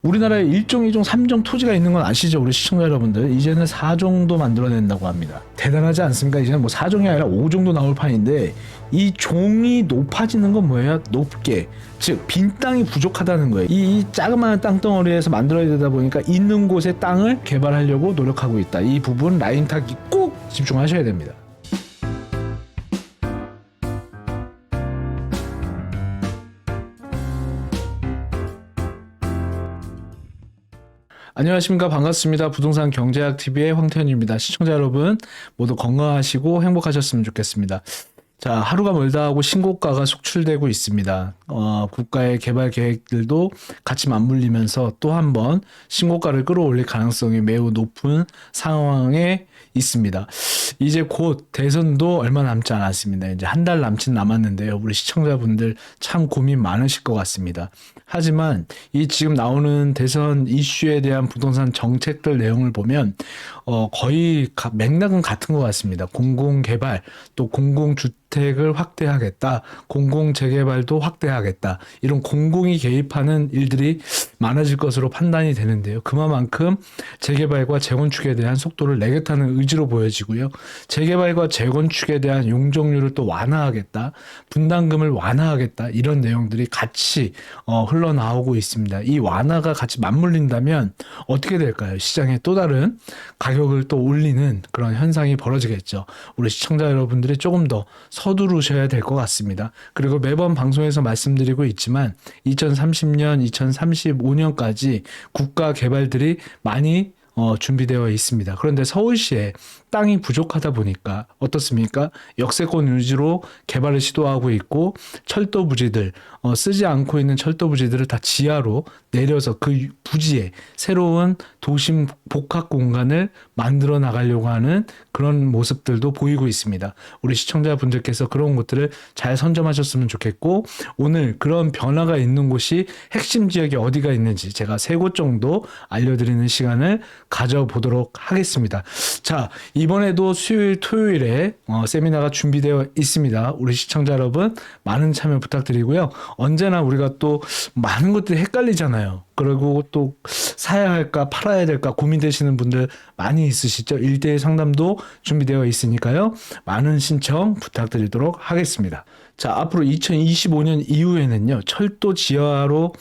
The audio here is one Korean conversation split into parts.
우리나라에 1종, 2종, 3종 토지가 있는 건 아시죠? 우리 시청자 여러분들. 이제는 4종도 만들어낸다고 합니다. 대단하지 않습니까? 이제는 뭐 4종이 아니라 5종도 나올 판인데, 이 종이 높아지는 건 뭐예요? 높게. 즉 빈 땅이 부족하다는 거예요. 이 자그마한 땅덩어리에서 만들어야 되다 보니까 있는 곳에 땅을 개발하려고 노력하고 있다. 이 부분 라인 타기 꼭 집중하셔야 됩니다. 안녕하십니까, 반갑습니다. 부동산 경제학 TV의 황태현입니다. 시청자 여러분 모두 건강하시고 행복하셨으면 좋겠습니다. 자, 하루가 멀다 하고 신고가가 속출되고 있습니다. 국가의 개발 계획들도 같이 맞물리면서 또 한 번 신고가를 끌어올릴 가능성이 매우 높은 상황에 있습니다. 이제 곧 대선도 얼마 남지 않았습니다. 이제 한 달 남짓 남았는데요. 우리 시청자분들 참 고민 많으실 것 같습니다. 하지만 이 지금 나오는 대선 이슈에 대한 부동산 정책들 내용을 보면 거의 맥락은 같은 것 같습니다. 공공개발, 또 공공주택을 확대하겠다, 공공재개발도 확대하겠다, 이런 공공이 개입하는 일들이 많아질 것으로 판단이 되는데요. 그만큼 재개발과 재건축에 대한 속도를 내겠다는 의지로 보여지고요. 재개발과 재건축에 대한 용적률을 또 완화하겠다, 분담금을 완화하겠다, 이런 내용들이 같이 흘러나오고 있습니다. 이 완화가 같이 맞물린다면 어떻게 될까요? 시장에 또 다른 가격을 또 올리는 그런 현상이 벌어지겠죠. 우리 시청자 여러분들이 조금 더 서두르셔야 될 것 같습니다. 그리고 매번 방송에서 말씀드리고 있지만 2030년, 2035년까지 국가 개발들이 많이 준비되어 있습니다. 그런데 서울시에 땅이 부족하다 보니까 어떻습니까? 역세권 위주로 개발을 시도하고 있고, 철도 부지들, 쓰지 않고 있는 철도 부지들을 다 지하로 내려서 그 부지에 새로운 도심 복합 공간을 만들어 나가려고 하는 그런 모습들도 보이고 있습니다. 우리 시청자분들께서 그런 것들을 잘 선점하셨으면 좋겠고, 오늘 그런 변화가 있는 곳이 핵심 지역이 어디가 있는지 제가 3곳 정도 알려드리는 시간을 가져보도록 하겠습니다. 자, 이번에도 수요일, 토요일에 세미나가 준비되어 있습니다. 우리 시청자 여러분 많은 참여 부탁드리고요. 언제나 우리가 또 많은 것들이 헷갈리잖아요. 그리고 또 사야 할까 팔아야 될까 고민되시는 분들 많이 있으시죠? 1대1 상담도 준비되어 있으니까요. 많은 신청 부탁드리도록 하겠습니다. 자, 앞으로 2025년 이후에는요, 철도 지하로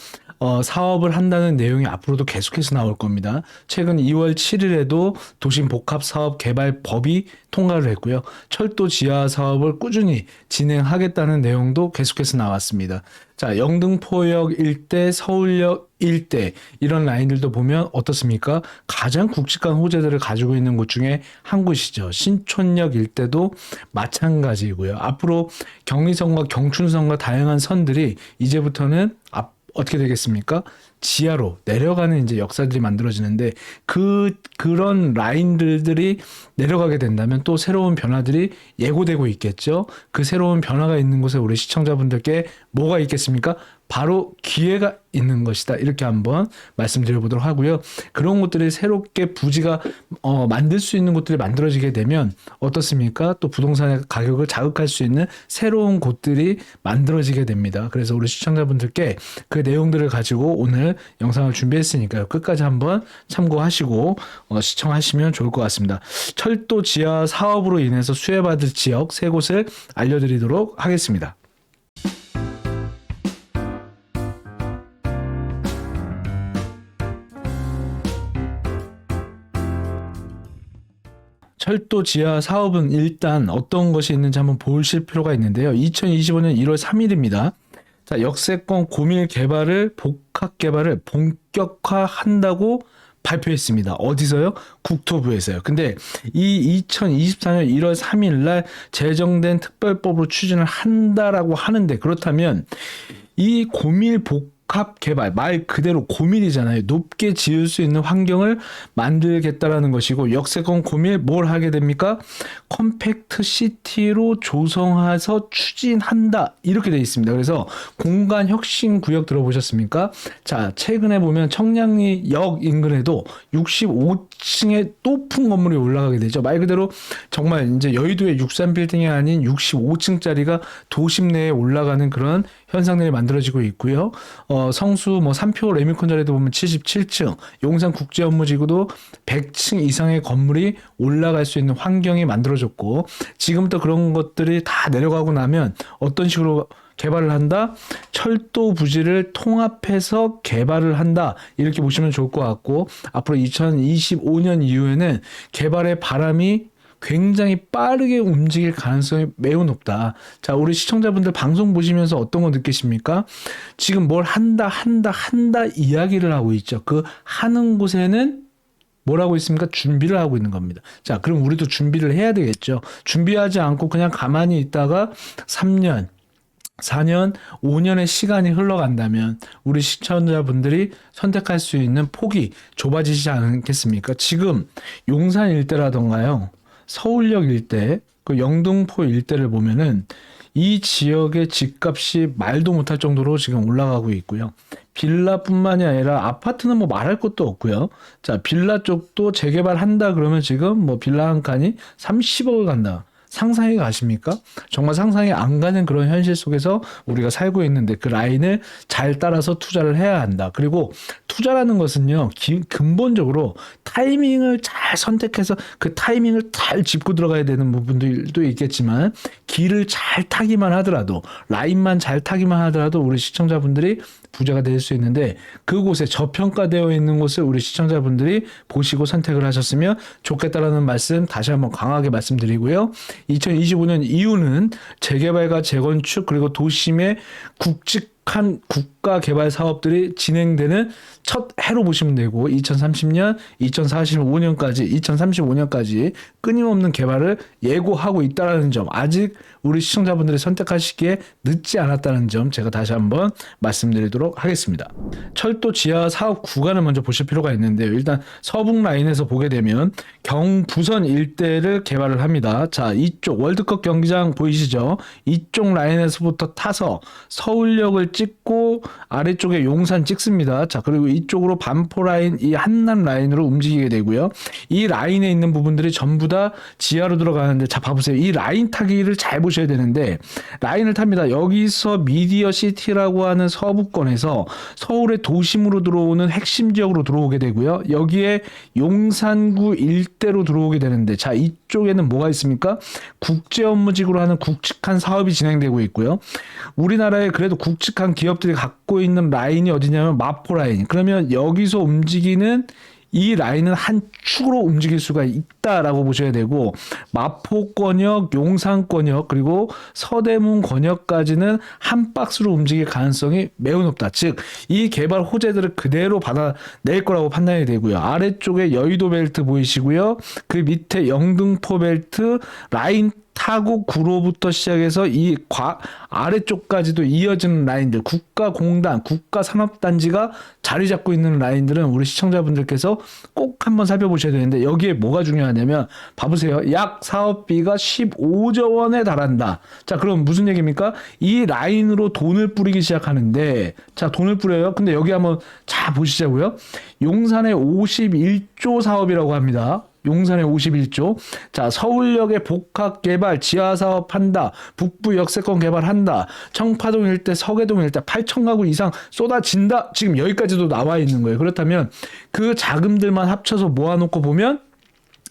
사업을 한다는 내용이 앞으로도 계속해서 나올 겁니다. 최근 2월 7일에도 도심복합사업개발법이 통과를 했고요. 철도 지하 사업을 꾸준히 진행하겠다는 내용도 계속해서 나왔습니다. 자, 영등포역 일대, 서울역 일대, 이런 라인들도 보면 어떻습니까? 가장 굵직한 호재들을 가지고 있는 곳 중에 한 곳이죠. 신촌역 일대도 마찬가지고요. 앞으로 경의선과 경춘선과 다양한 선들이 이제부터는 어떻게 되겠습니까? 지하로 내려가는 이제 역사들이 만들어지는데, 그런 라인들이 내려가게 된다면 또 새로운 변화들이 예고되고 있겠죠. 그 새로운 변화가 있는 곳에 우리 시청자분들께 뭐가 있겠습니까? 바로 기회가 있는 것이다. 이렇게 한번 말씀드려보도록 하고요. 그런 것들이 새롭게 부지가 만들 수 있는 곳들이 만들어지게 되면 어떻습니까? 또 부동산의 가격을 자극할 수 있는 새로운 곳들이 만들어지게 됩니다. 그래서 우리 시청자분들께 그 내용들을 가지고 오늘 영상을 준비했으니까요. 끝까지 한번 참고하시고 시청하시면 좋을 것 같습니다. 철도 지하 사업으로 인해서 수혜받을 지역 3곳을 알려드리도록 하겠습니다. 철도 지하 사업은 일단 어떤 것이 있는지 한번 보실 필요가 있는데요. 2025년 1월 3일입니다. 자, 역세권 고밀 개발을 복합 개발을 본격화한다고 발표했습니다. 어디서요? 국토부에서요. 근데 이 2024년 1월 3일 날 제정된 특별법으로 추진을 한다라고 하는데, 그렇다면 이 고밀 복합 개발, 말 그대로 고밀이잖아요. 높게 지을 수 있는 환경을 만들겠다라는 것이고, 역세권 고밀 뭘 하게 됩니까? 컴팩트 시티로 조성해서 추진한다, 이렇게 되어 있습니다. 그래서 공간 혁신 구역 들어보셨습니까? 자, 최근에 보면 청량리역 인근에도 65층의 높은 건물이 올라가게 되죠. 말 그대로 정말 이제 여의도의 63빌딩이 아닌 65층짜리가 도심 내에 올라가는 그런 현상들이 만들어지고 있고요. 성수 뭐 삼표 레미콘 자리도 보면 77층, 용산 국제업무지구도 100층 이상의 건물이 올라갈 수 있는 환경이 만들어졌고, 지금부터 그런 것들이 다 내려가고 나면 어떤 식으로 개발을 한다? 철도 부지를 통합해서 개발을 한다. 이렇게 보시면 좋을 것 같고, 앞으로 2025년 이후에는 개발의 바람이 굉장히 빠르게 움직일 가능성이 매우 높다. 자, 우리 시청자분들 방송 보시면서 어떤 거 느끼십니까? 지금 뭘 한다 이야기를 하고 있죠. 그 하는 곳에는 뭘 하고 있습니까? 준비를 하고 있는 겁니다. 자, 그럼 우리도 준비를 해야 되겠죠. 준비하지 않고 그냥 가만히 있다가 3년, 4년, 5년의 시간이 흘러간다면 우리 시청자분들이 선택할 수 있는 폭이 좁아지지 않겠습니까? 지금 용산 일대라던가요, 서울역 일대, 그 영등포 일대를 보면은 이 지역의 집값이 말도 못할 정도로 지금 올라가고 있고요. 빌라뿐만이 아니라 아파트는 뭐 말할 것도 없고요. 자, 빌라 쪽도 재개발한다 그러면 지금 뭐 빌라 한 칸이 30억을 간다. 상상이 가십니까? 정말 상상이 안 가는 그런 현실 속에서 우리가 살고 있는데 그 라인을 잘 따라서 투자를 해야 한다. 그리고 투자라는 것은요, 근본적으로 타이밍을 잘 선택해서 그 타이밍을 잘 짚고 들어가야 되는 부분들도 있겠지만, 길을 잘 타기만 하더라도, 라인만 잘 타기만 하더라도 우리 시청자분들이 부자가 될 수 있는데, 그곳에 저평가되어 있는 곳을 우리 시청자분들이 보시고 선택을 하셨으면 좋겠다라는 말씀 다시 한번 강하게 말씀드리고요. 2025년 이후는 재개발과 재건축 그리고 도심의 굵직한 국가 개발 사업들이 진행되는 첫 해로 보시면 되고, 2030년, 2035년까지 끊임없는 개발을 예고하고 있다는 점, 아직 우리 시청자분들이 선택하시기에 늦지 않았다는 점 제가 다시 한번 말씀드리도록 하겠습니다. 철도 지하 사업 구간을 먼저 보실 필요가 있는데요. 일단 서북 라인에서 보게 되면 경부선 일대를 개발을 합니다. 자, 이쪽 월드컵 경기장 보이시죠? 이쪽 라인에서부터 타서 서울역을 찍고 아래쪽에 용산 찍습니다. 자, 그리고 이쪽으로 반포 라인, 이 한남 라인으로 움직이게 되고요. 이 라인에 있는 부분들이 전부 다 지하로 들어가는데, 자, 봐보세요. 이 라인 타기를 잘 보셔야 되는데, 라인을 탑니다. 여기서 미디어 시티라고 하는 서부권에서 서울의 도심으로 들어오는 핵심 지역으로 들어오게 되고요. 여기에 용산구 일대로 들어오게 되는데, 자, 이쪽에는 뭐가 있습니까? 국제업무지구로 하는 굵직한 사업이 진행되고 있고요. 우리나라에 그래도 굵직한 기업들이 갖고 있는 라인이 어디냐면 마포 라인. 그러면 여기서 움직이는 이 라인은 한 축으로 움직일 수가 있다라고 보셔야 되고, 마포권역, 용산권역, 그리고 서대문권역까지는 한 박스로 움직일 가능성이 매우 높다. 즉, 이 개발 호재들을 그대로 받아낼 거라고 판단이 되고요. 아래쪽에 여의도 벨트 보이시고요. 그 밑에 영등포 벨트 라인 타고 구로부터 시작해서 이 아래쪽까지도 이어지는 라인들, 국가공단, 국가산업단지가 자리 잡고 있는 라인들은 우리 시청자분들께서 꼭 한번 살펴보셔야 되는데, 여기에 뭐가 중요하냐면 봐보세요. 약 사업비가 15조 원에 달한다. 자, 그럼 무슨 얘기입니까? 이 라인으로 돈을 뿌리기 시작하는데, 자, 돈을 뿌려요. 근데 여기 한번 자 보시자고요. 용산의 51조 사업이라고 합니다. 용산의 51조. 자, 서울역의 복합 개발, 지하 사업한다. 북부 역세권 개발한다. 청파동 일대, 서계동 일대 8천 가구 이상 쏟아진다. 지금 여기까지도 나와 있는 거예요. 그렇다면 그 자금들만 합쳐서 모아놓고 보면,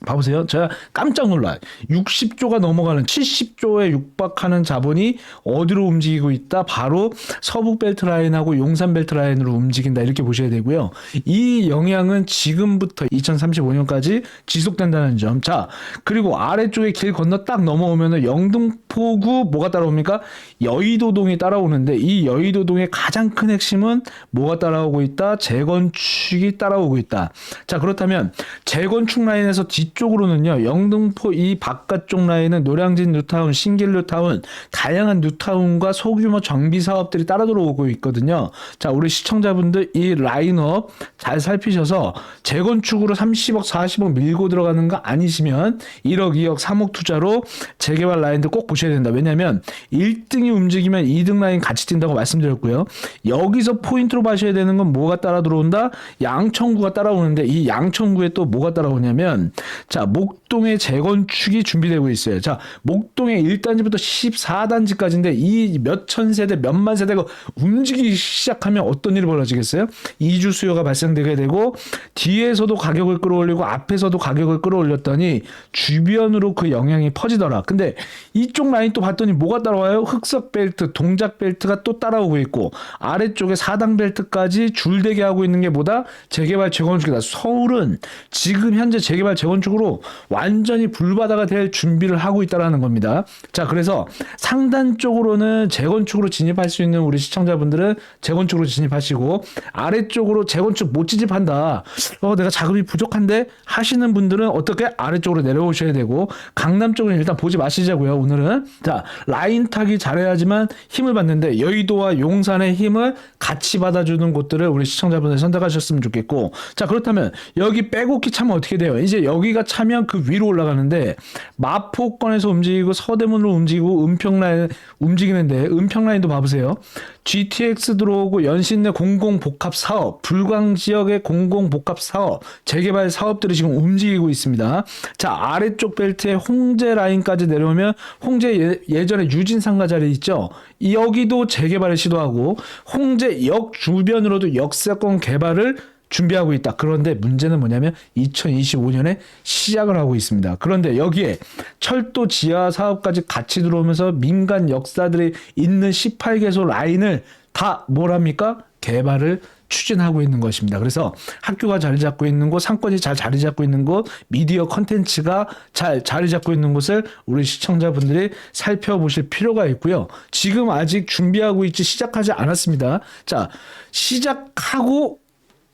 봐보세요. 제가 깜짝 놀라요. 60조가 넘어가는 70조에 육박하는 자본이 어디로 움직이고 있다? 바로 서북 벨트 라인하고 용산 벨트 라인으로 움직인다. 이렇게 보셔야 되고요. 이 영향은 지금부터 2035년까지 지속된다는 점. 자, 그리고 아래쪽에 길 건너 딱 넘어오면은 영등포구 뭐가 따라옵니까? 여의도동이 따라오는데, 이 여의도동의 가장 큰 핵심은 뭐가 따라오고 있다? 재건축이 따라오고 있다. 자, 그렇다면 재건축 라인에서 뒤쪽으로는요, 영등포 이 바깥쪽 라인은 노량진 뉴타운, 신길 뉴타운, 다양한 뉴타운과 소규모 정비 사업들이 따라 들어오고 있거든요. 자, 우리 시청자분들 이 라인업 잘 살피셔서 재건축으로 30억, 40억 밀고 들어가는 거 아니시면 1억, 2억, 3억 투자로 재개발 라인들 꼭 보셔야 된다. 왜냐하면 1등이 움직이면 2등 라인 같이 뛴다고 말씀드렸고요. 여기서 포인트로 봐셔야 되는 건 뭐가 따라 들어온다? 양천구가 따라오는데, 이 양천구에 또 뭐가 따라오냐면 자, 목동의 재건축이 준비되고 있어요. 자, 목동의 1단지부터 14단지까지인데 이 몇천 세대, 몇만 세대가 움직이기 시작하면 어떤 일이 벌어지겠어요? 이주 수요가 발생되게 되고 뒤에서도 가격을 끌어올리고 앞에서도 가격을 끌어올렸더니 주변으로 그 영향이 퍼지더라. 근데 이쪽 라인 또 봤더니 뭐가 따라와요? 흑석 벨트, 동작 벨트가 또 따라오고 있고 아래쪽에 사당 벨트까지 줄대게 하고 있는 게 뭐다? 재개발 재건축이다. 서울은 지금 현재 재개발 재건축으로 완전히 불바다가 될 준비를 하고 있다라는 겁니다. 자, 그래서 상단 쪽으로는 재건축으로 진입할 수 있는 우리 시청자분들은 재건축으로 진입하시고 아래쪽으로 재건축 못 진입한다. 내가 자금이 부족한데 하시는 분들은 어떻게 아래쪽으로 내려오셔야 되고 강남 쪽은 일단 보지 마시자고요. 오늘은 자, 라인 타기 잘해야지만 힘을 받는데 여의도와 용산의 힘을 같이 받아주는 곳들을 우리 시청자분들 선택하셨으면 좋겠고 자, 그렇다면 여기 빼곡히 차면 어떻게 돼요? 이제 여기가 차면 그 위로 올라가는데 마포권에서 움직이고 서대문으로 움직이고 은평라인 움직이는데 은평라인도 봐보세요. GTX 들어오고 연신내 공공복합사업, 불광지역의 공공복합사업, 재개발 사업들이 지금 움직이고 있습니다. 자, 아래쪽 벨트에 홍제 라인까지 내려오면 홍제 예전에 유진상가 자리 있죠? 여기도 재개발을 시도하고 홍제역 주변으로도 역세권 개발을 준비하고 있다. 그런데 문제는 뭐냐면 2025년에 시작을 하고 있습니다. 그런데 여기에 철도 지하 사업까지 같이 들어오면서 민간 역사들이 있는 18개소 라인을 다 뭐랍니까? 개발을 추진하고 있는 것입니다. 그래서 학교가 자리 잡고 있는 곳, 상권이 잘 자리 잡고 있는 곳, 미디어 컨텐츠가 잘 자리 잡고 있는 곳을 우리 시청자분들이 살펴보실 필요가 있고요. 지금 아직 준비하고 있지 시작하지 않았습니다. 자, 시작하고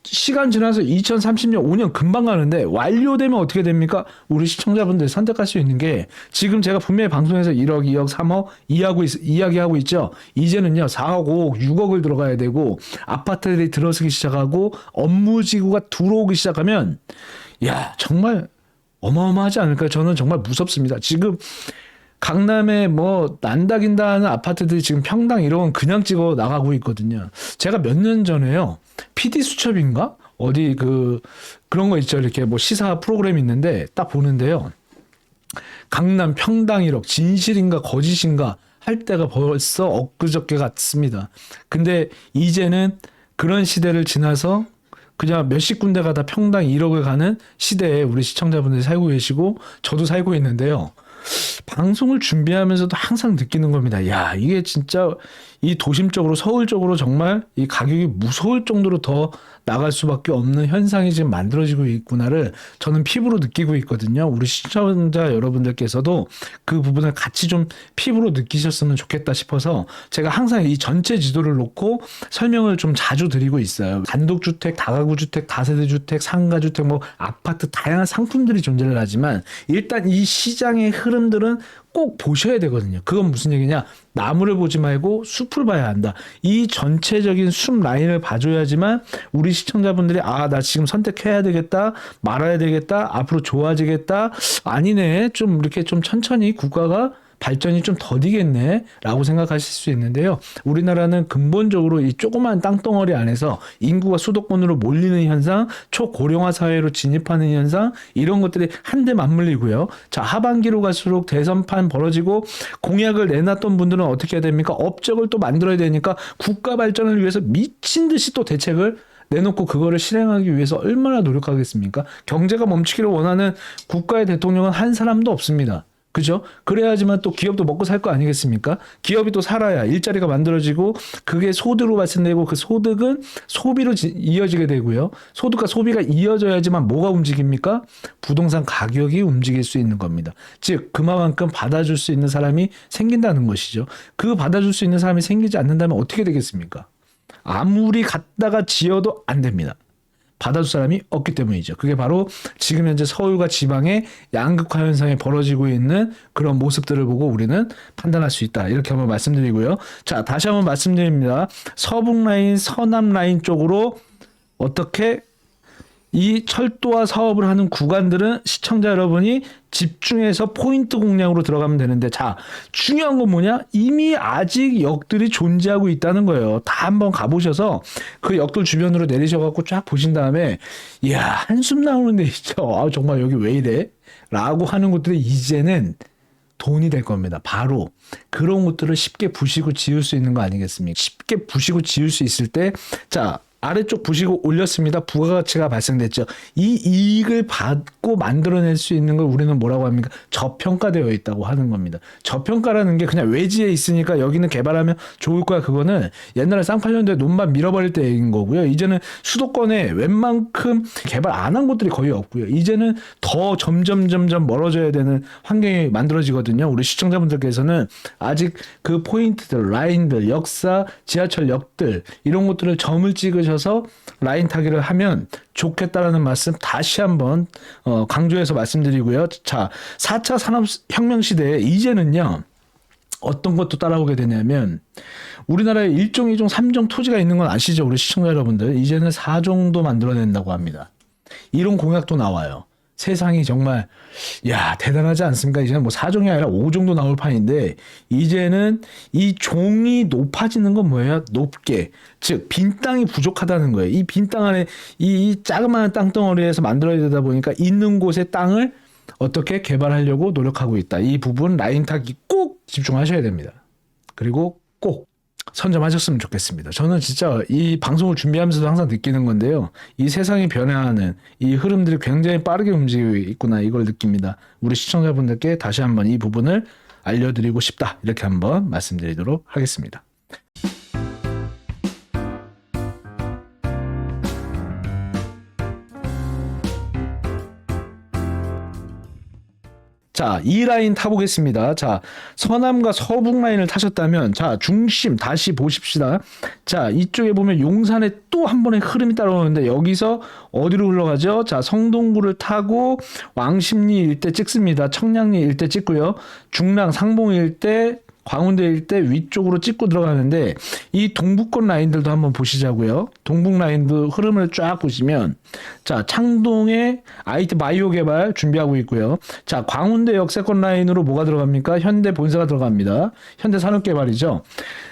시간 지나서 2030년 5년 금방 가는데 완료되면 어떻게 됩니까? 우리 시청자분들 선택할 수 있는 게 지금 제가 분명히 방송에서 1억, 2억, 3억 이야기하고 있죠. 이제는요 4억, 5억, 6억을 들어가야 되고 아파트들이 들어서기 시작하고 업무지구가 들어오기 시작하면 야 정말 어마어마하지 않을까요? 저는 정말 무섭습니다. 지금 강남에 뭐 난다긴다 하는 아파트들이 지금 평당 1억은 그냥 찍어 나가고 있거든요. 제가 몇 년 전에요. PD 수첩인가? 어디 그런 거 있죠. 이렇게 뭐 시사 프로그램이 있는데 딱 보는데요. 강남 평당 1억 진실인가 거짓인가 할 때가 벌써 엊그저께 같습니다. 근데 이제는 그런 시대를 지나서 그냥 몇십 군데가 다 평당 1억을 가는 시대에 우리 시청자분들이 살고 계시고 저도 살고 있는데요. 방송을 준비하면서도 항상 느끼는 겁니다. 야, 이게 진짜 이 도심 쪽으로 서울 쪽으로 정말 이 가격이 무서울 정도로 더 나갈 수밖에 없는 현상이 지금 만들어지고 있구나를 저는 피부로 느끼고 있거든요. 우리 시청자 여러분들께서도 그 부분을 같이 좀 피부로 느끼셨으면 좋겠다 싶어서 제가 항상 이 전체 지도를 놓고 설명을 좀 자주 드리고 있어요. 단독주택, 다가구주택, 다세대주택, 상가주택, 뭐 아파트 다양한 상품들이 존재를 하지만 일단 이 시장의 흐름들은 꼭 보셔야 되거든요. 그건 무슨 얘기냐? 나무를 보지 말고 숲을 봐야 한다. 이 전체적인 숲 라인을 봐줘야지만 우리 시청자분들이 나 지금 선택해야 되겠다, 말아야 되겠다, 앞으로 좋아지겠다, 아니네, 좀 이렇게 좀 천천히 국가가 발전이 좀 더디겠네 라고 생각하실 수 있는데요. 우리나라는 근본적으로 이 조그만 땅덩어리 안에서 인구가 수도권으로 몰리는 현상, 초고령화 사회로 진입하는 현상 이런 것들이 한데 맞물리고요. 자, 하반기로 갈수록 대선판 벌어지고 공약을 내놨던 분들은 어떻게 해야 됩니까? 업적을 또 만들어야 되니까 국가 발전을 위해서 미친 듯이 또 대책을 내놓고 그거를 실행하기 위해서 얼마나 노력하겠습니까? 경제가 멈추기를 원하는 국가의 대통령은 한 사람도 없습니다. 그죠? 그래야지만 또 기업도 먹고 살 거 아니겠습니까? 기업이 또 살아야 일자리가 만들어지고 그게 소득으로 발생되고 그 소득은 소비로 이어지게 되고요. 소득과 소비가 이어져야지만 뭐가 움직입니까? 부동산 가격이 움직일 수 있는 겁니다. 즉 그만큼 받아줄 수 있는 사람이 생긴다는 것이죠. 그 받아줄 수 있는 사람이 생기지 않는다면 어떻게 되겠습니까? 아무리 갖다가 지어도 안 됩니다. 받아줄 사람이 없기 때문이죠. 그게 바로 지금 현재 서울과 지방의 양극화 현상이 벌어지고 있는 그런 모습들을 보고 우리는 판단할 수 있다. 이렇게 한번 말씀드리고요. 자, 다시 한번 말씀드립니다. 서북 라인, 서남 라인 쪽으로 어떻게 이 철도화 사업을 하는 구간들은 시청자 여러분이 집중해서 포인트 공략으로 들어가면 되는데, 자, 중요한 건 뭐냐? 이미 아직 역들이 존재하고 있다는 거예요. 다 한번 가보셔서 그 역들 주변으로 내리셔갖고 쫙 보신 다음에, 이야, 한숨 나오는 데 있죠. 아, 정말 여기 왜 이래? 라고 하는 것들이 이제는 돈이 될 겁니다. 바로 그런 것들을 쉽게 부시고 지을 수 있는 거 아니겠습니까? 쉽게 부시고 지을 수 있을 때, 자, 아래쪽 부시고 올렸습니다. 부가가치가 발생됐죠. 이 이익을 받고 만들어낼 수 있는 걸 우리는 뭐라고 합니까? 저평가되어 있다고 하는 겁니다. 저평가라는 게 그냥 외지에 있으니까 여기는 개발하면 좋을 거야. 그거는 옛날에 쌍팔년도에 논만 밀어버릴 때 얘기인 거고요. 이제는 수도권에 웬만큼 개발 안 한 곳들이 거의 없고요. 이제는 더 점점 멀어져야 되는 환경이 만들어지거든요. 우리 시청자분들께서는 아직 그 포인트들, 라인들, 역사, 지하철 역들 이런 것들을 점을 찍으셔서 라인 타기를 하면 좋겠다라는 말씀 다시 한번 강조해서 말씀드리고요. 자, 4차 산업혁명 시대에 이제는요. 어떤 것도 따라오게 되냐면 우리나라에 1종, 2종, 3종 토지가 있는 건 아시죠? 우리 시청자 여러분들. 이제는 4종도 만들어낸다고 합니다. 이런 공약도 나와요. 세상이 정말 대단하지 않습니까? 이제는 뭐 4종이 아니라 5종도 나올 판인데 이제는 이 종이 높아지는 건 뭐예요? 높게. 즉 빈 땅이 부족하다는 거예요. 이 빈 땅 안에 이 자그마한 땅덩어리에서 만들어야 되다 보니까 있는 곳의 땅을 어떻게 개발하려고 노력하고 있다. 이 부분 라인 타기 꼭 집중하셔야 됩니다. 그리고 꼭 선점하셨으면 좋겠습니다. 저는 진짜 이 방송을 준비하면서도 항상 느끼는 건데요. 이 세상이 변화하는 이 흐름들이 굉장히 빠르게 움직이고 있구나 이걸 느낍니다. 우리 시청자분들께 다시 한번 이 부분을 알려드리고 싶다. 이렇게 한번 말씀드리도록 하겠습니다. 자, 이 라인 타보겠습니다. 자, 서남과 서북 라인을 타셨다면, 자, 중심 다시 보십시다. 자, 이쪽에 보면 용산에 또 한 번의 흐름이 따라오는데, 여기서 어디로 흘러가죠? 자, 성동구를 타고 왕십리 일대 찍습니다. 청량리 일대 찍고요. 중랑 상봉 일대, 광운대 일대 위쪽으로 찍고 들어가는데 이 동북권 라인들도 한번 보시자고요. 동북 라인도 흐름을 쫙 보시면 자, 창동에 IT 바이오 개발 준비하고 있고요. 자, 광운대 역세권 라인으로 뭐가 들어갑니까? 현대 본사가 들어갑니다. 현대 산업개발이죠.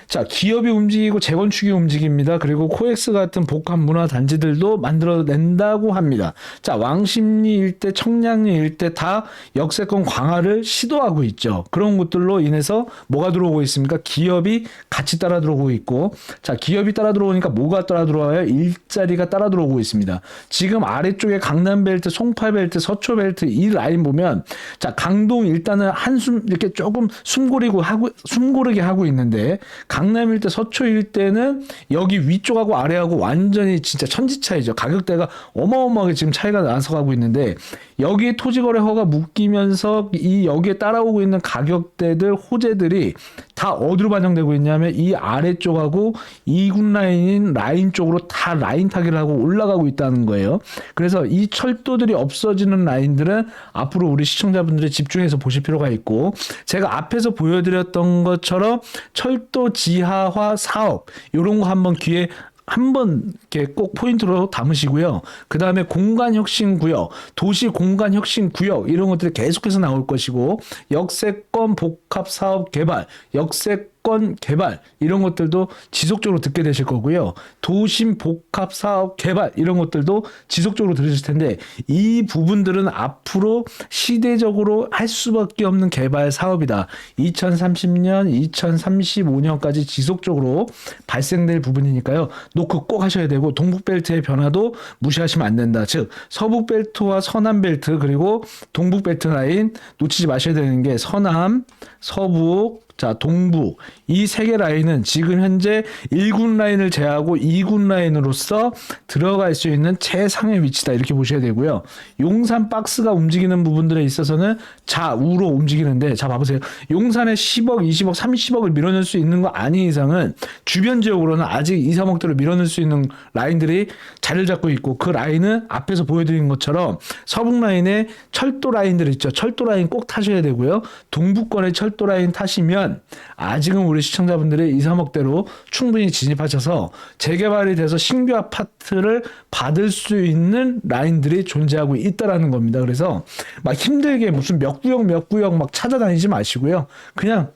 자, 기업이 움직이고 재건축이 움직입니다. 그리고 코엑스 같은 복합 문화 단지들도 만들어낸다고 합니다. 자, 왕십리 일대, 청량리 일대 다 역세권 강화를 시도하고 있죠. 그런 것들로 인해서 뭐가 들어오고 있습니까? 기업이 같이 따라 들어오고 있고, 자, 기업이 따라 들어오니까 뭐가 따라 들어와요? 일자리가 따라 들어오고 있습니다. 지금 아래쪽에 강남벨트, 송파벨트, 서초벨트 이 라인 보면, 자, 강동 일단은 한숨 이렇게 조금 숨고르게 하고 있는데, 강남 일대, 서초 일대는 여기 위쪽하고 아래하고 완전히 진짜 천지 차이죠. 가격대가 어마어마하게 지금 차이가 나서 가고 있는데 여기에 토지거래 허가 묶이면서 이 여기에 따라오고 있는 가격대들 호재들이 다 어디로 반영되고 있냐면 이 아래쪽하고 2군 라인인 라인 쪽으로 다 라인 타기를 하고 올라가고 있다는 거예요. 그래서 이 철도들이 없어지는 라인들은 앞으로 우리 시청자분들이 집중해서 보실 필요가 있고, 제가 앞에서 보여드렸던 것처럼 철도 지하화 사업 이런 거 한번 귀에 한번 이렇게 꼭 포인트로 담으시고요. 그 다음에 공간혁신구역, 도시공간혁신구역 이런 것들이 계속해서 나올 것이고, 역세권 복합사업 개발, 역세권 개발 이런 것들도 지속적으로 듣게 되실 거고요. 도심 복합 사업 개발 이런 것들도 지속적으로 들으실 텐데 이 부분들은 앞으로 시대적으로 할 수밖에 없는 개발 사업이다. 2030년, 2035년까지 지속적으로 발생될 부분이니까요. 노크 꼭 하셔야 되고, 동북벨트의 변화도 무시하시면 안 된다. 즉 서북벨트와 서남벨트 그리고 동북벨트 라인 놓치지 마셔야 되는 게 서남, 서북, 자, 동부 이 세 개 라인은 지금 현재 1군 라인을 제외하고 2군 라인으로서 들어갈 수 있는 최상의 위치다 이렇게 보셔야 되고요. 용산 박스가 움직이는 부분들에 있어서는 좌우로 움직이는데, 자 봐보세요. 용산에 10억, 20억, 30억을 밀어낼 수 있는 거 아닌 이상은 주변 지역으로는 아직 2, 3억대로 밀어낼 수 있는 라인들이 자리를 잡고 있고 그 라인은 앞에서 보여드린 것처럼 서북 라인에 철도 라인들 있죠. 철도 라인 꼭 타셔야 되고요. 동부권의 철도 라인 타시면 아직은 우리 시청자분들이 2, 3억대로 충분히 진입하셔서 재개발이 돼서 신규 아파트를 받을 수 있는 라인들이 존재하고 있다라는 겁니다. 그래서 막 힘들게 무슨 몇 구역 막 찾아다니지 마시고요. 그냥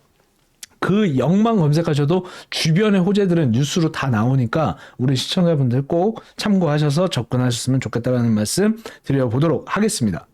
그 역만 검색하셔도 주변의 호재들은 뉴스로 다 나오니까 우리 시청자분들 꼭 참고하셔서 접근하셨으면 좋겠다는 말씀 드려보도록 하겠습니다.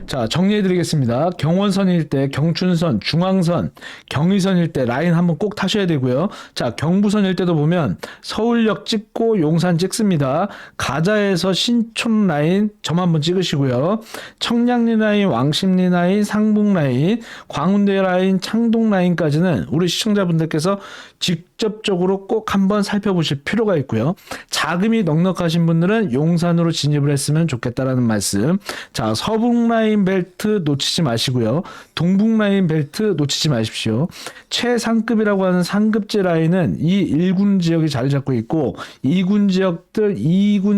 자, 정리해드리겠습니다. 경원선 일대, 경춘선, 중앙선, 경의선 일대 라인 한번 꼭 타셔야 되고요. 자, 경부선 일대도 보면 서울역 찍고 용산 찍습니다. 가자에서 신촌 라인 점 한번 찍으시고요. 청량리 라인, 왕십리 라인, 상북 라인, 광운대 라인, 창동 라인까지는 우리 시청자분들께서 직접적으로 꼭 한번 살펴보실 필요가 있고요. 자금이 넉넉하신 분들은 용산으로 진입을 했으면 좋겠다라는 말씀. 자, 서북 라인 벨트 놓치지 마시고요. 동북 라인 벨트 놓치지 마십시오. 최상급이라고 하는 상급지 라인은 이 1군 지역이 자리 잡고 있고 2군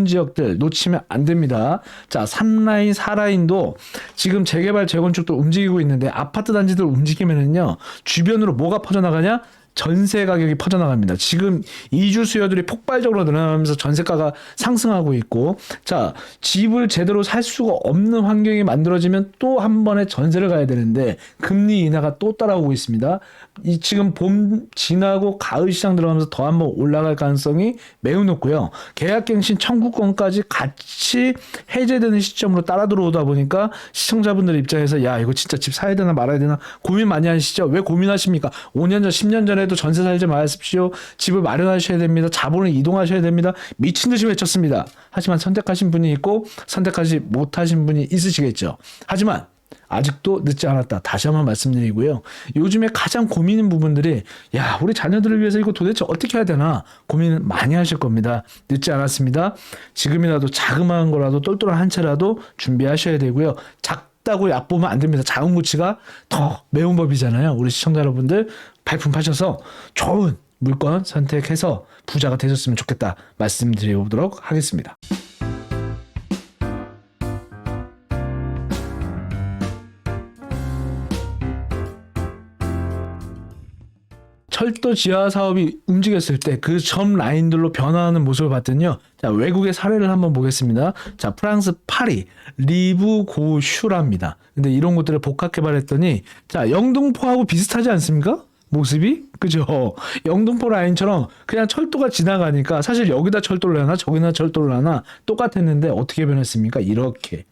지역들 놓치면 안 됩니다. 자, 3라인, 4라인도 지금 재개발, 재건축도 움직이고 있는데 아파트 단지들 움직이면은요. 주변으로 뭐가 퍼져나가냐? 전세 가격이 퍼져나갑니다. 지금 이주 수요들이 폭발적으로 늘어나면서 전세가가 상승하고 있고, 자, 집을 제대로 살 수가 없는 환경이 만들어지면 또 한 번에 전세를 가야 되는데 금리 인하가 또 따라오고 있습니다. 이 지금 봄 지나고 가을 시장 들어가면서 더 한 번 올라갈 가능성이 매우 높고요. 계약갱신 청구권까지 같이 해제되는 시점으로 따라 들어오다 보니까 시청자분들 입장에서 야, 이거 진짜 집 사야 되나 말아야 되나 고민 많이 하시죠? 왜 고민하십니까? 5년 전, 10년 전에도 전세 살지 마십시오. 집을 마련하셔야 됩니다. 자본을 이동하셔야 됩니다. 미친 듯이 외쳤습니다. 하지만 선택하신 분이 있고 선택하지 못하신 분이 있으시겠죠. 하지만 아직도 늦지 않았다. 다시 한번 말씀드리고요. 요즘에 가장 고민인 부분들이 야, 우리 자녀들을 위해서 이거 도대체 어떻게 해야 되나 고민을 많이 하실 겁니다. 늦지 않았습니다. 지금이라도 자그마한 거라도 똘똘한 한 채라도 준비하셔야 되고요. 작다고 약 보면 안 됩니다. 작은 고치가 더 매운 법이잖아요. 우리 시청자 여러분들 발품 파셔서 좋은 물건 선택해서 부자가 되셨으면 좋겠다 말씀드려보도록 하겠습니다. 철도 지하 사업이 움직였을 때 그 점 라인들로 변화하는 모습을 봤더니요. 자, 외국의 사례를 한번 보겠습니다. 자, 프랑스 파리 리브고슈랍니다. 근데 이런 것들을 복합 개발했더니 자, 영등포하고 비슷하지 않습니까? 모습이? 그죠? 영등포 라인처럼 그냥 철도가 지나가니까 사실 여기다 철도를 하나 저기다 철도를 하나 똑같았는데 어떻게 변했습니까? 이렇게.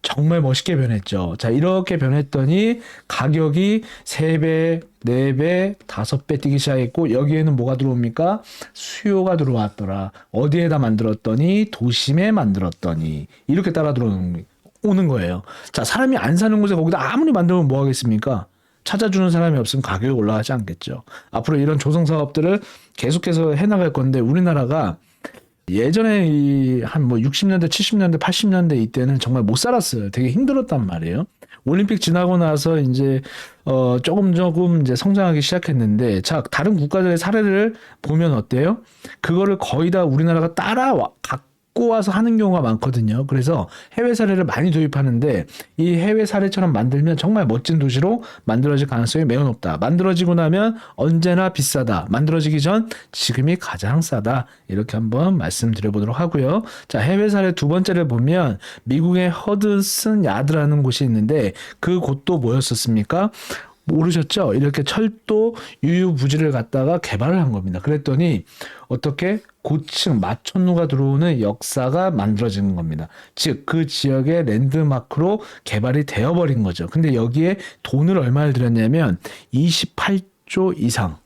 정말 멋있게 변했죠. 자, 이렇게 변했더니 가격이 3배, 4배, 5배 뛰기 시작했고 여기에는 뭐가 들어옵니까? 수요가 들어왔더라. 어디에다 만들었더니 도심에 만들었더니 이렇게 따라 들어오는 거예요. 자, 사람이 안 사는 곳에 거기다 아무리 만들면 뭐 하겠습니까? 찾아주는 사람이 없으면 가격이 올라가지 않겠죠. 앞으로 이런 조성 사업들을 계속해서 해나갈 건데 우리나라가 예전에 한 뭐 60년대, 70년대, 80년대 이때는 정말 못 살았어요. 되게 힘들었단 말이에요. 올림픽 지나고 나서 이제 조금 이제 성장하기 시작했는데 자, 다른 국가들의 사례를 보면 어때요? 그거를 거의 다 우리나라가 갖고 와서 하는 경우가 많거든요. 그래서 해외 사례를 많이 도입하는데 이 해외 사례처럼 만들면 정말 멋진 도시로 만들어질 가능성이 매우 높다. 만들어지고 나면 언제나 비싸다. 만들어지기 전 지금이 가장 싸다. 이렇게 한번 말씀드려보도록 하고요. 자, 해외 사례 두 번째를 보면 미국의 허드슨 야드라는 곳이 있는데 그 곳도 뭐였었습니까? 모르셨죠? 이렇게 철도 유유부지를 갖다가 개발을 한 겁니다. 그랬더니 어떻게 고층 마천루가 들어오는 역사가 만들어지는 겁니다. 즉 그 지역의 랜드마크로 개발이 되어버린 거죠. 근데 여기에 돈을 얼마를 들였냐면 28조 이상.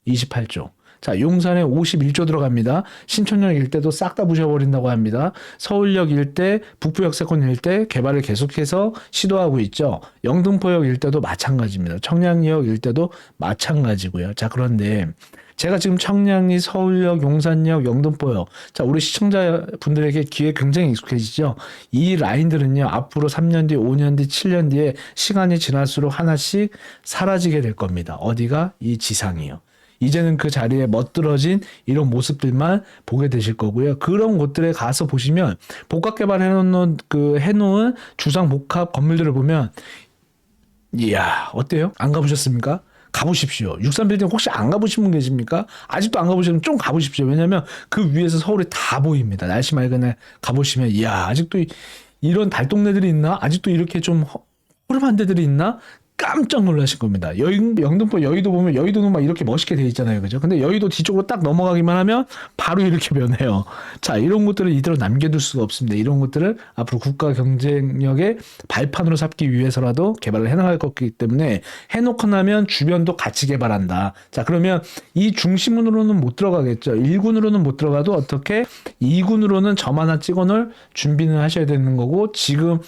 28조. 자, 용산에 51조 들어갑니다. 신촌역 일대도 싹 다 부셔버린다고 합니다. 서울역 일대, 북부역세권 일대 개발을 계속해서 시도하고 있죠. 영등포역 일대도 마찬가지입니다. 청량리역 일대도 마찬가지고요. 자, 그런데 제가 지금 청량리, 서울역, 용산역, 영등포역. 자, 우리 시청자분들에게 귀에 굉장히 익숙해지죠. 이 라인들은요, 앞으로 3년 뒤, 5년 뒤, 7년 뒤에 시간이 지날수록 하나씩 사라지게 될 겁니다. 어디가? 이 지상이요. 이제는 그 자리에 멋들어진 이런 모습들만 보게 되실 거고요. 그런 곳들에 가서 보시면 복합 해놓은 주상 복합 건물들을 보면 이야, 어때요? 안 가보셨습니까? 가보십시오. 63빌딩 혹시 안 가보신 분 계십니까? 아직도 안 가보시면 좀 가보십시오. 왜냐면 그 위에서 서울이 다 보입니다. 날씨 맑은 날 가보시면 이야, 아직도 이런 달동네들이 있나? 아직도 이렇게 좀 허름한 데들이 있나? 깜짝 놀라실 겁니다. 영등포 여의도 보면 여의도는 막 이렇게 멋있게 돼 있잖아요. 그죠? 근데 여의도 뒤쪽으로 딱 넘어가기만 하면 바로 이렇게 변해요. 자, 이런 것들을 이대로 남겨둘 수가 없습니다. 이런 것들을 앞으로 국가 경쟁력의 발판으로 삼기 위해서라도 개발을 해나갈 거기 때문에 해놓고 나면 주변도 같이 개발한다. 자, 그러면 이 중심으로는 못 들어가겠죠. 1군으로는 못 들어가도 어떻게 2군으로는 점 하나 찍어놓을 준비는 하셔야 되는 거고, 지금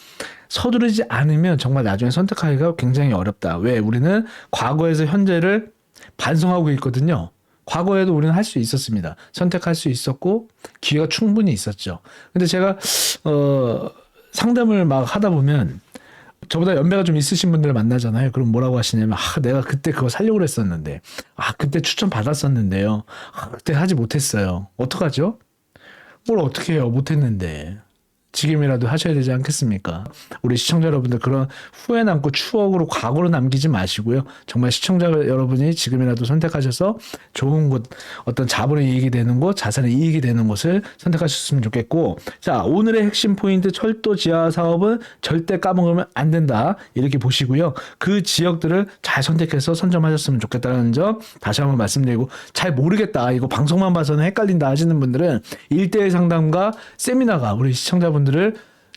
서두르지 않으면 정말 나중에 선택하기가 굉장히 어렵다. 왜? 우리는 과거에서 현재를 반성하고 있거든요. 과거에도 우리는 할 수 있었습니다. 선택할 수 있었고 기회가 충분히 있었죠. 근데 제가 상담을 막 하다 보면 저보다 연배가 좀 있으신 분들을 만나잖아요. 그럼 뭐라고 하시냐면, 내가 그때 그거 살려고 그랬었는데, 그때 추천 받았었는데요. 그때 하지 못했어요. 어떡하죠? 뭘 어떻게 해요? 못했는데. 지금이라도 하셔야 되지 않겠습니까? 우리 시청자 여러분들, 그런 후회 남고 추억으로 과거로 남기지 마시고요. 정말 시청자 여러분이 지금이라도 선택하셔서 좋은 곳, 어떤 자본의 이익이 되는 곳, 자산의 이익이 되는 곳을 선택하셨으면 좋겠고, 자, 오늘의 핵심 포인트, 철도 지하 사업은 절대 까먹으면 안 된다. 이렇게 보시고요. 그 지역들을 잘 선택해서 선점하셨으면 좋겠다는 점 다시 한번 말씀드리고, 잘 모르겠다, 이거 방송만 봐서는 헷갈린다 하시는 분들은 1대1 상담과 세미나가 우리 시청자분들을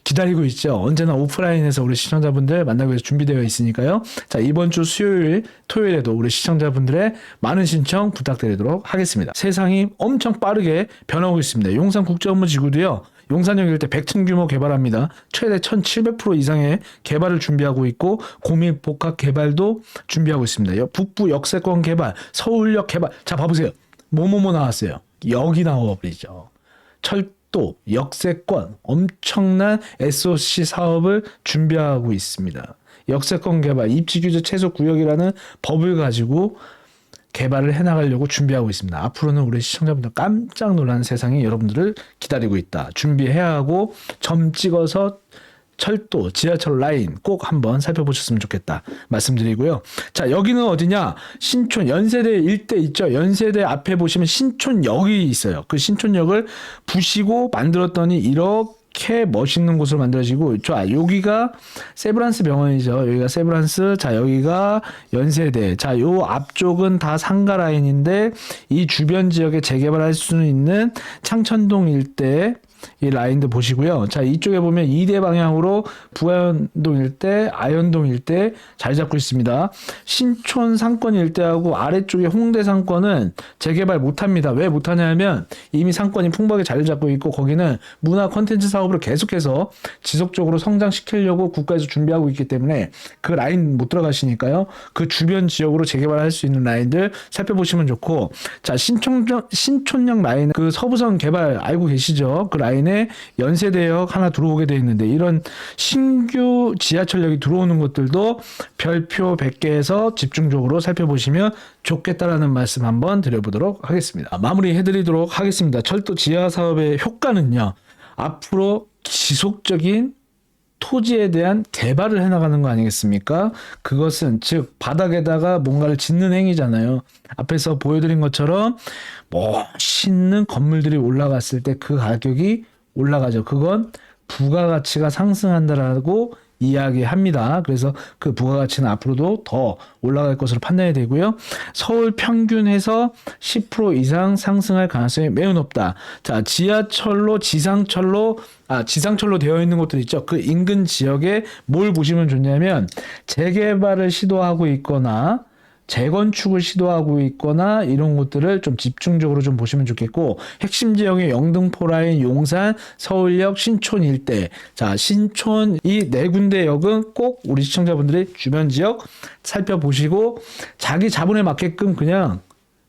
기다리고 있죠. 언제나 오프라인에서 우리 시청자분들 만나기 위해서 준비되어 있으니까요. 자, 이번 주 수요일, 토요일에도 우리 시청자분들의 많은 신청 부탁드리도록 하겠습니다. 세상이 엄청 빠르게 변하고 있습니다. 용산국제업무지구도요. 용산역 일대 100층 규모 개발합니다. 최대 1700% 이상의 개발을 준비하고 있고, 고밀 복합 개발도 준비하고 있습니다. 북부 역세권 개발, 서울역 개발. 자, 봐보세요. 뭐뭐뭐 나왔어요. 여기 나와버리죠. 또 역세권 엄청난 SOC 사업을 준비하고 있습니다. 역세권 개발, 입지규제 최소 구역이라는 법을 가지고 개발을 해나가려고 준비하고 있습니다. 앞으로는 우리 시청자분들 깜짝 놀라는 세상이 여러분들을 기다리고 있다. 준비해야 하고, 점 찍어서 철도, 지하철 라인 꼭 한번 살펴보셨으면 좋겠다 말씀드리고요. 자, 여기는 어디냐? 신촌, 연세대 일대 있죠? 연세대 앞에 보시면 신촌역이 있어요. 그 신촌역을 부시고 만들었더니 이렇게 멋있는 곳으로 만들어지고, 자, 여기가 세브란스 병원이죠. 여기가 세브란스, 자, 여기가 연세대. 자, 요 앞쪽은 다 상가 라인인데, 이 주변 지역에 재개발할 수 있는 창천동 일대 이 라인도 보시고요. 자, 이쪽에 보면 이대 방향으로 부하연동 일대, 아현동 일대 자리 잡고 있습니다. 신촌 상권 일대하고 아래쪽에 홍대 상권은 재개발 못합니다. 왜 못하냐면 이미 상권이 풍부하게 자리 잡고 있고, 거기는 문화 콘텐츠 사업으로 계속해서 지속적으로 성장시키려고 국가에서 준비하고 있기 때문에 그 라인 못 들어가시니까요. 그 주변 지역으로 재개발할 수 있는 라인들 살펴보시면 좋고, 자, 신촌역 라인, 그 서부선 개발 알고 계시죠? 그 라인에 연세대역 하나 들어오게 돼 있는데, 이런 신규 지하철역이 들어오는 것들도 별표 100개에서 집중적으로 살펴보시면 좋겠다라는 말씀 한번 드려보도록 하겠습니다. 마무리 해드리도록 하겠습니다. 철도 지하 사업의 효과는요, 앞으로 지속적인 토지에 대한 개발을 해나가는 거 아니겠습니까? 그것은 즉 바닥에다가 뭔가를 짓는 행위잖아요. 앞에서 보여드린 것처럼 멋있는 건물들이 올라갔을 때 그 가격이 올라가죠. 그건 부가가치가 상승한다라고 이야기합니다. 그래서 그 부가가치는 앞으로도 더 올라갈 것으로 판단이 되고요. 서울 평균에서 10% 이상 상승할 가능성이 매우 높다. 자, 지하철로 지상철로 되어 있는 곳들 있죠. 그 인근 지역에 뭘 보시면 좋냐면, 재개발을 시도하고 있거나 재건축을 시도하고 있거나 이런 곳들을 좀 집중적으로 좀 보시면 좋겠고, 핵심 지역의 영등포 라인, 용산, 서울역, 신촌 일대. 자, 신촌 이 네 군데 역은 꼭 우리 시청자분들이 주변 지역 살펴보시고 자기 자본에 맞게끔 그냥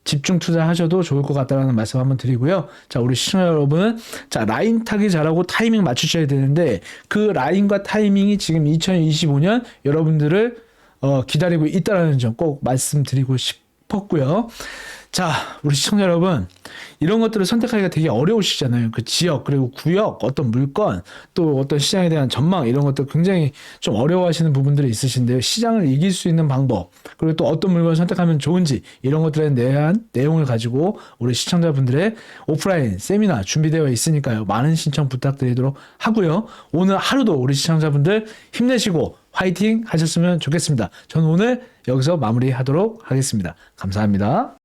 집중 투자하셔도 좋을 것 같다는 말씀 한번 드리고요. 자, 우리 시청자 여러분, 자, 라인 타기 잘하고 타이밍 맞추셔야 되는데, 그 라인과 타이밍이 지금 2025년 여러분들을 기다리고 있다는 점 꼭 말씀드리고 싶었고요. 자, 우리 시청자 여러분, 이런 것들을 선택하기가 되게 어려우시잖아요. 그 지역, 그리고 구역, 어떤 물건, 또 어떤 시장에 대한 전망, 이런 것들 굉장히 좀 어려워하시는 부분들이 있으신데요. 시장을 이길 수 있는 방법, 그리고 또 어떤 물건을 선택하면 좋은지, 이런 것들에 대한 내용을 가지고 우리 시청자분들의 오프라인 세미나 준비되어 있으니까요. 많은 신청 부탁드리도록 하고요. 오늘 하루도 우리 시청자분들 힘내시고 화이팅 하셨으면 좋겠습니다. 저는 오늘 여기서 마무리하도록 하겠습니다. 감사합니다.